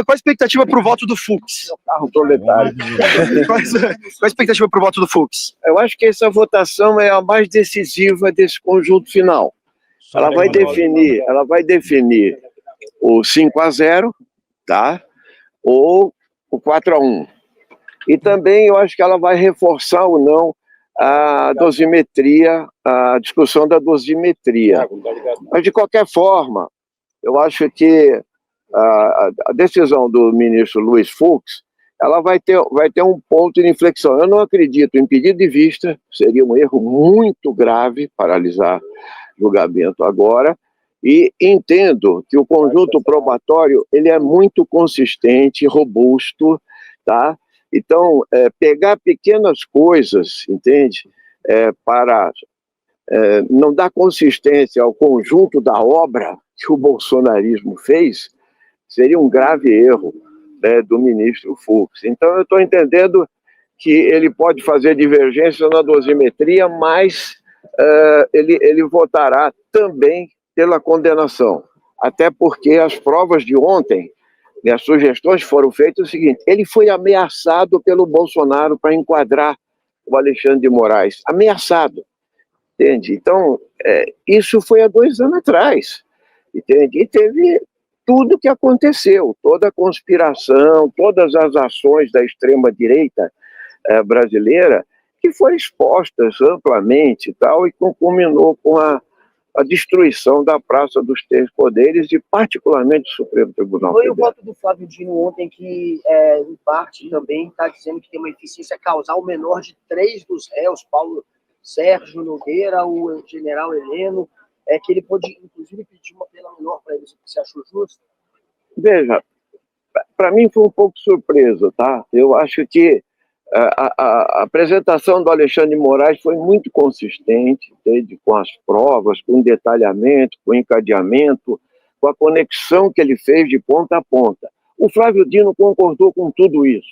a expectativa para o voto do Fux? Carro proletário. Qual a expectativa para o voto do Fux? Eu acho que essa votação é a mais decisiva desse conjunto final. Ela vai definir o 5-0, tá? Ou o 4-1. E também eu acho que ela vai reforçar ou não a dosimetria, a discussão da dosimetria. Mas, de qualquer forma, eu acho que a decisão do ministro Luiz Fux, ela vai ter um ponto de inflexão. Eu não acredito em pedido de vista, seria um erro muito grave paralisar julgamento agora, e entendo que o conjunto probatório ele é muito consistente, robusto, tá? Então, pegar pequenas coisas, entende? Para não dar consistência ao conjunto da obra que o bolsonarismo fez, seria um grave erro, né, do ministro Fux. Então, eu estou entendendo que ele pode fazer divergência na dosimetria, mas ele votará também pela condenação. Até porque as provas de ontem, né, as sugestões foram feitas o seguinte: ele foi ameaçado pelo Bolsonaro para enquadrar o Alexandre de Moraes. Ameaçado, entende? Então, isso foi há 2 anos atrás, entende? E teve tudo que aconteceu, toda a conspiração, todas as ações da extrema-direita brasileira, que foram expostas amplamente e tal, e culminou com a destruição da Praça dos Três Poderes e particularmente do Supremo Tribunal Federal. Foi o voto do Flávio Dino ontem que, em parte, também está dizendo que tem uma eficiência causal menor de 3 dos réus, Paulo Sérgio Nogueira, o general Heleno, que ele pode, inclusive, pedir uma pena menor para eles. Você achou justo? Veja, para mim foi um pouco surpresa, tá? Eu acho que a apresentação do Alexandre de Moraes foi muito consistente, entende? Com as provas, com o detalhamento, com o encadeamento, com a conexão que ele fez de ponta a ponta. O Flávio Dino concordou com tudo isso.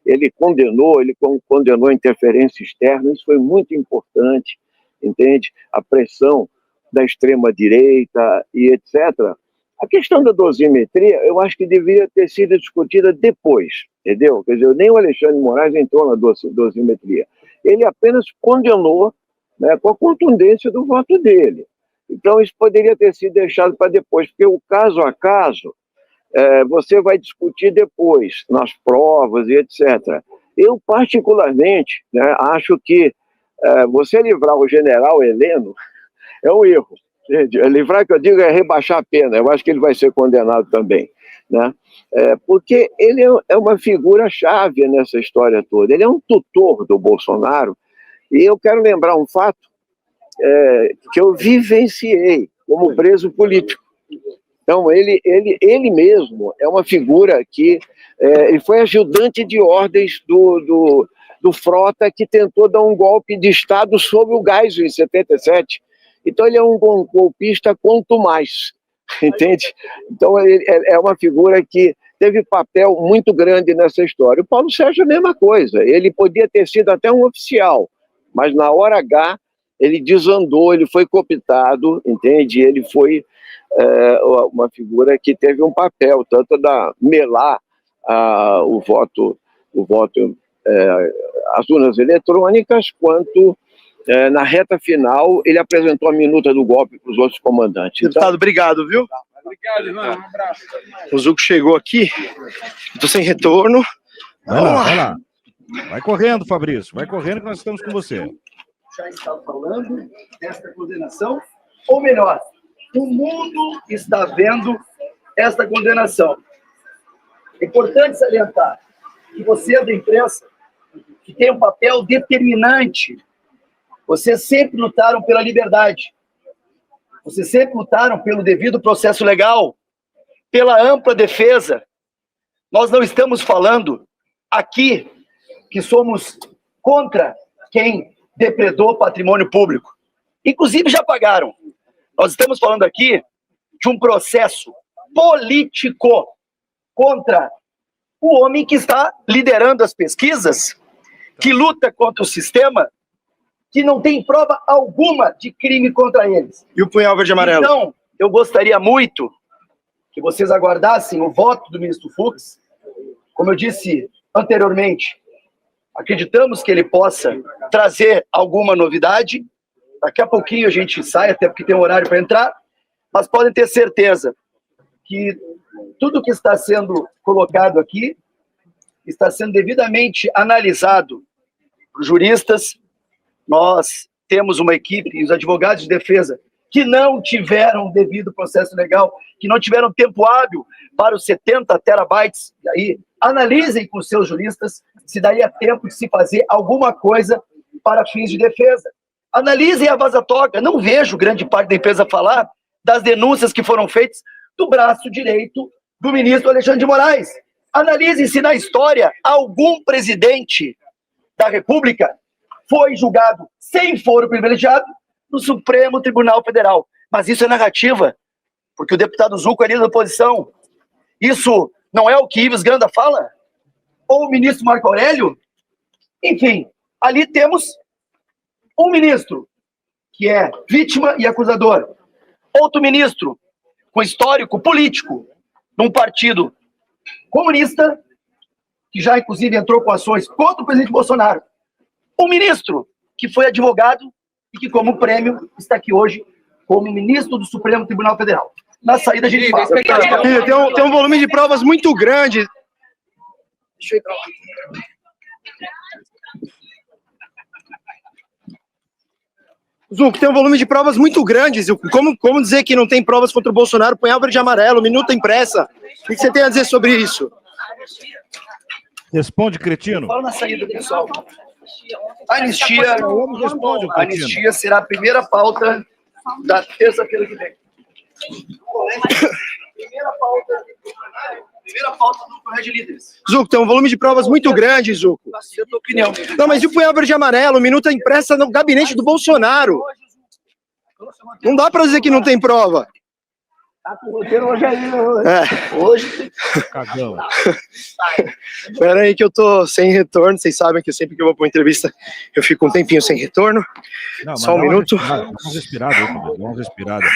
Ele condenou a interferência externa, isso foi muito importante, entende? A pressão da extrema-direita e etc. A questão da dosimetria, eu acho que deveria ter sido discutida depois, entendeu? Quer dizer, nem o Alexandre de Moraes entrou na dosimetria. Ele apenas condenou, né, com a contundência do voto dele. Então, isso poderia ter sido deixado para depois, porque o caso a caso, você vai discutir depois, nas provas e etc. Eu, particularmente, né, acho que você livrar o general Heleno é um erro. Livrar, que eu digo, é rebaixar a pena. Eu acho que ele vai ser condenado também, né? Porque ele é uma figura-chave nessa história toda. Ele é um tutor do Bolsonaro. E eu quero lembrar um fato que eu vivenciei como preso político. Então, ele mesmo é uma figura que ele foi ajudante de ordens do Frota, que tentou dar um golpe de Estado sobre o Geisel em 77. Então, ele é um golpista quanto mais, entende? Então, ele é uma figura que teve papel muito grande nessa história. O Paulo Sérgio é a mesma coisa. Ele podia ter sido até um oficial, mas na hora H, ele desandou, ele foi cooptado, entende? Ele foi uma figura que teve um papel, tanto da melar o voto, as urnas eletrônicas, quanto na reta final, ele apresentou a minuta do golpe para os outros comandantes. Deputado, obrigado, viu? Obrigado, irmão. Um abraço. O Zuco chegou aqui, estou sem retorno. Vai lá. Vai correndo, Fabrício. Vai correndo que nós estamos com você. Já está falando desta condenação, ou melhor, o mundo está vendo esta condenação. É importante salientar que vocês da imprensa, que tem um papel determinante, vocês sempre lutaram pela liberdade. Vocês sempre lutaram pelo devido processo legal, pela ampla defesa. Nós não estamos falando aqui que somos contra quem depredou patrimônio público. Inclusive já pagaram. Nós estamos falando aqui de um processo político contra o homem que está liderando as pesquisas, que luta contra o sistema, que não tem prova alguma de crime contra eles. E o punhal verde e amarelo? Então, eu gostaria muito que vocês aguardassem o voto do ministro Fux. Como eu disse anteriormente, acreditamos que ele possa trazer alguma novidade. Daqui a pouquinho a gente sai, até porque tem um horário para entrar, mas podem ter certeza que tudo que está sendo colocado aqui está sendo devidamente analisado por juristas. Nós temos uma equipe, os advogados de defesa, que não tiveram devido processo legal, que não tiveram tempo hábil para os 70 terabytes. E aí, analisem com seus juristas se daria tempo de se fazer alguma coisa para fins de defesa. Analisem a vaza-toga. Não vejo grande parte da empresa falar das denúncias que foram feitas do braço direito do ministro Alexandre de Moraes. Analisem se na história algum presidente da República foi julgado sem foro privilegiado no Supremo Tribunal Federal. Mas isso é narrativa, porque o deputado Zucco é líder da oposição. Isso não é o que Ives Ganda fala? Ou o ministro Marco Aurélio? Enfim, ali temos um ministro que é vítima e acusador. Outro ministro com histórico político num partido comunista, que já inclusive entrou com ações contra o presidente Bolsonaro. Um ministro que foi advogado e que, como prêmio, está aqui hoje como ministro do Supremo Tribunal Federal. Na saída a gente fala. Tem um volume de provas muito grande. Deixa eu ir para lá. Zucco, tem um volume de provas muito grande, Zucco. Como dizer que não tem provas contra o Bolsonaro? Põe a verde e amarelo, minuta impressa. O que você tem a dizer sobre isso? Responde, cretino. Fala na saída, pessoal. Anistia será a primeira pauta da terça-feira que vem. Primeira pauta do Correio de Líderes. Zucco, tem um volume de provas muito grande, Zucco. Aceito a tua opinião. Não, mas e o punhal verde e amarelo, minuta impressa no gabinete do Bolsonaro? Não dá pra dizer que não tem prova. Tá com o roteiro hoje aí. Hoje. Cagão. Espera aí que eu tô sem retorno. Vocês sabem que sempre que eu vou pra uma entrevista eu fico um tempinho sem retorno. Não, Só um minuto. Dá uma respirada.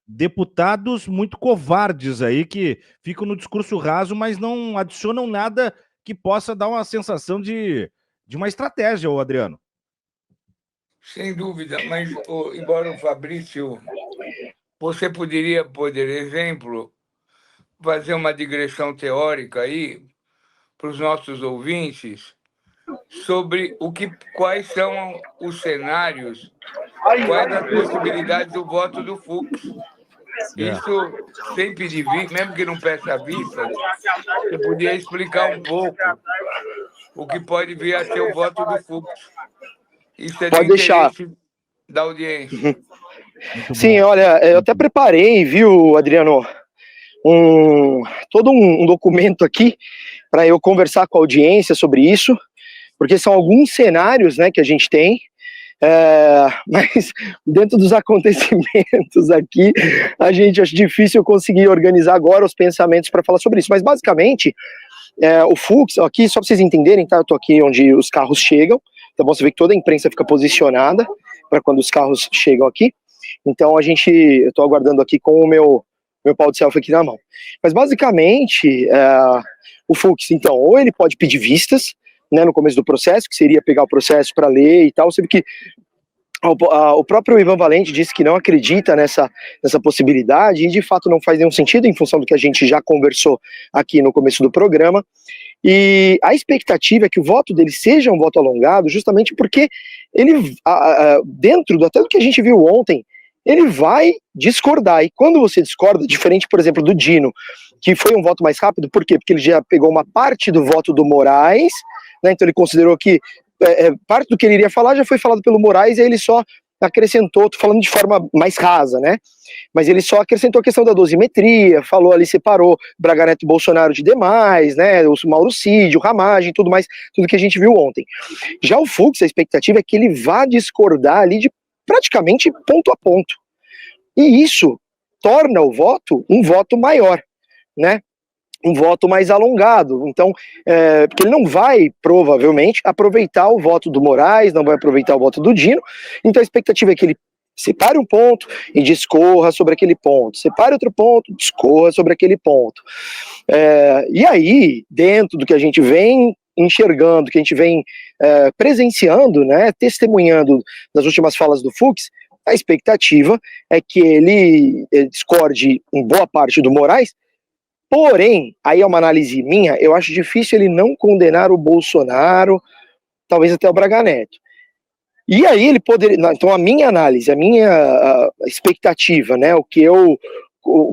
Deputados muito covardes aí que ficam no discurso raso, mas não adicionam nada que possa dar uma sensação de uma estratégia, ô Adriano. Sem dúvida, mas embora o Fabrício, você poderia, por exemplo, fazer uma digressão teórica aí para os nossos ouvintes sobre quais são os cenários, quais as possibilidades do voto do Fux. Isso, sem pedir vista, mesmo que não peça vista, você podia explicar um pouco o que pode vir a ser o voto do Fux. Isso é Pode deixar da audiência. Sim, olha, eu até preparei, viu, Adriano, todo um documento aqui para eu conversar com a audiência sobre isso, porque são alguns cenários, né, que a gente tem, mas dentro dos acontecimentos aqui, a gente acha difícil conseguir organizar agora os pensamentos para falar sobre isso, mas basicamente, o Fux, aqui, só para vocês entenderem, tá, eu tô aqui onde os carros chegam, tá bom, você vê que toda a imprensa fica posicionada para quando os carros chegam aqui. Então eu estou aguardando aqui com o meu pau de selfie aqui na mão. Mas basicamente, o Fux, então, ou ele pode pedir vistas, né, no começo do processo, que seria pegar o processo para ler e tal, sempre que o próprio Ivan Valente disse que não acredita nessa possibilidade, e de fato não faz nenhum sentido em função do que a gente já conversou aqui no começo do programa. E a expectativa é que o voto dele seja um voto alongado, justamente porque ele, dentro até do que a gente viu ontem, ele vai discordar. E quando você discorda, diferente, por exemplo, do Dino, que foi um voto mais rápido, por quê? Porque ele já pegou uma parte do voto do Moraes, né, então ele considerou que parte do que ele iria falar já foi falado pelo Moraes, e aí ele só acrescentou, tô falando de forma mais rasa, né? Mas ele só acrescentou a questão da dosimetria, falou ali, separou Braga Neto e Bolsonaro de demais, né? O Mauro Cid, o Ramagem, tudo mais, tudo que a gente viu ontem. Já o Fux, a expectativa é que ele vá discordar ali de praticamente ponto a ponto. E isso torna o voto um voto maior, né? Um voto mais alongado. Então, porque ele não vai, provavelmente, aproveitar o voto do Moraes, não vai aproveitar o voto do Dino. Então a expectativa é que ele Separe um ponto e discorra sobre aquele ponto. Separe outro ponto, discorra sobre aquele ponto. E aí, dentro do que a gente vem enxergando, que a gente vem presenciando, né, testemunhando nas últimas falas do Fux, a expectativa é que ele discorde em boa parte do Moraes, porém, aí é uma análise minha, eu acho difícil ele não condenar o Bolsonaro, talvez até o Braga Neto. E aí ele poderia, então a minha análise, a minha expectativa, né, o que eu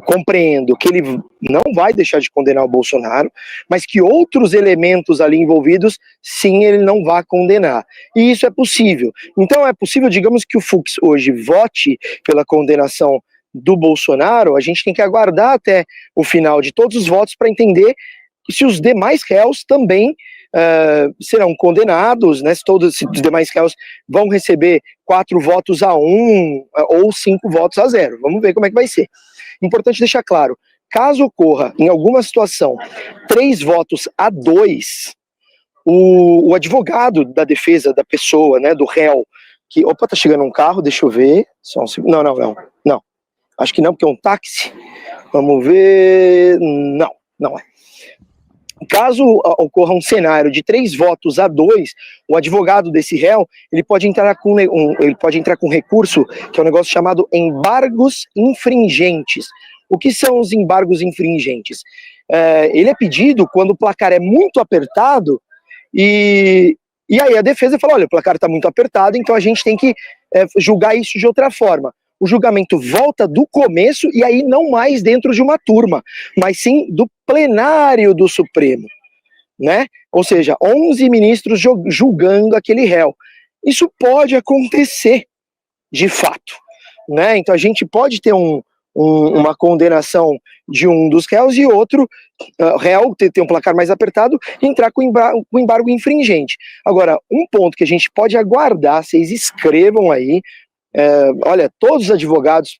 compreendo, que ele não vai deixar de condenar o Bolsonaro, mas que outros elementos ali envolvidos, sim, ele não vai condenar. E isso é possível. Então é possível, digamos, que o Fux hoje vote pela condenação do Bolsonaro, a gente tem que aguardar até o final de todos os votos para entender se os demais réus também serão condenados, né, se todos os demais réus vão receber 4 votos a 1 ou 5 votos a 0. Vamos ver como é que vai ser. Importante deixar claro, caso ocorra em alguma situação 3 votos a 2, o advogado da defesa da pessoa, né, do réu, que, opa, tá chegando um carro, deixa eu ver, só um segundo, não, acho que não, porque é um táxi, vamos ver, não é. Caso ocorra um cenário de 3 votos a 2, o advogado desse réu, ele pode entrar com recurso, que é um negócio chamado embargos infringentes. O que são os embargos infringentes? Ele é pedido quando o placar é muito apertado e aí a defesa fala, olha, o placar está muito apertado, então a gente tem que julgar isso de outra forma. O julgamento volta do começo e aí não mais dentro de uma turma, mas sim do plenário do Supremo, né? Ou seja, 11 ministros julgando aquele réu. Isso pode acontecer, de fato, né? Então a gente pode ter uma condenação de um dos réus e outro réu ter um placar mais apertado e entrar com embargo infringente. Agora, um ponto que a gente pode aguardar, vocês escrevam aí, olha, todos os advogados,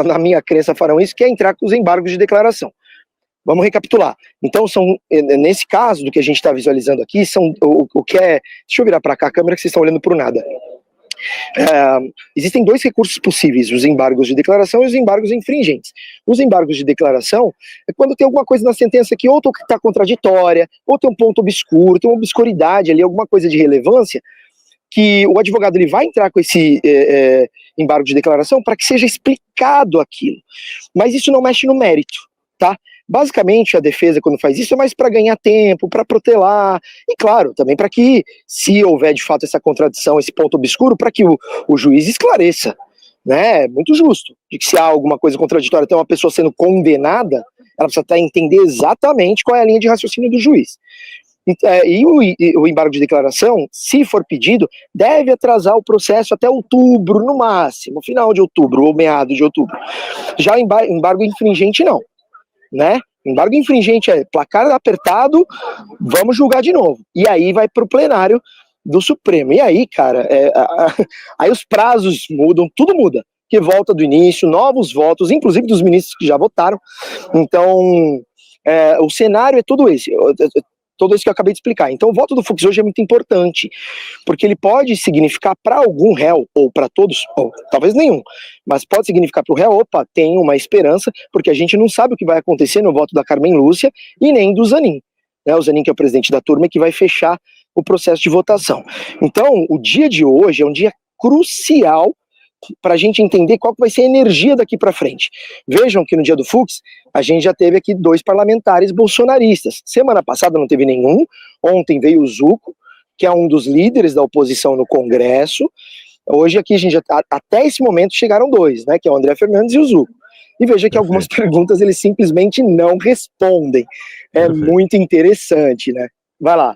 na minha crença, farão isso, que é entrar com os embargos de declaração. Vamos recapitular. Então, nesse caso do que a gente está visualizando aqui, são o que é... Deixa eu virar para cá a câmera que vocês estão olhando para o nada. Existem 2 recursos possíveis, os embargos de declaração e os embargos infringentes. Os embargos de declaração é quando tem alguma coisa na sentença que ou está contraditória, ou tem um ponto obscuro, tem uma obscuridade ali, alguma coisa de relevância, que o advogado ele vai entrar com esse embargo de declaração para que seja explicado aquilo. Mas isso não mexe no mérito, tá? Basicamente, a defesa, quando faz isso, é mais para ganhar tempo, para protelar, e claro, também para que, se houver de fato essa contradição, esse ponto obscuro, para que o juiz esclareça, né? É muito justo, de que se há alguma coisa contraditória, tem uma pessoa sendo condenada, ela precisa entender exatamente qual é a linha de raciocínio do juiz. E o embargo de declaração, se for pedido, deve atrasar o processo até outubro, no máximo, final de outubro ou meado de outubro. Já embargo infringente, não. Né? Embargo infringente é placar apertado, vamos julgar de novo. E aí vai para o plenário do Supremo. E aí, cara, aí os prazos mudam, tudo muda. Que volta do início, novos votos, inclusive dos ministros que já votaram. Então, o cenário é todo esse. Todo isso que eu acabei de explicar. Então o voto do Fux hoje é muito importante, porque ele pode significar para algum réu, ou para todos, ou talvez nenhum, mas pode significar para o réu, opa, tem uma esperança, porque a gente não sabe o que vai acontecer no voto da Carmen Lúcia e nem do Zanin. Né? O Zanin, que é o presidente da turma, que vai fechar o processo de votação. Então, o dia de hoje é um dia crucial para a gente entender qual que vai ser a energia daqui para frente. Vejam que no dia do Fux, a gente já teve aqui 2 parlamentares bolsonaristas. Semana passada não teve nenhum, ontem veio o Zucco, que é um dos líderes da oposição no Congresso. Hoje aqui, a gente até esse momento chegaram 2, né, que é o André Fernandes e o Zucco. E veja que algumas perguntas eles simplesmente não respondem. É muito interessante, né? Vai lá.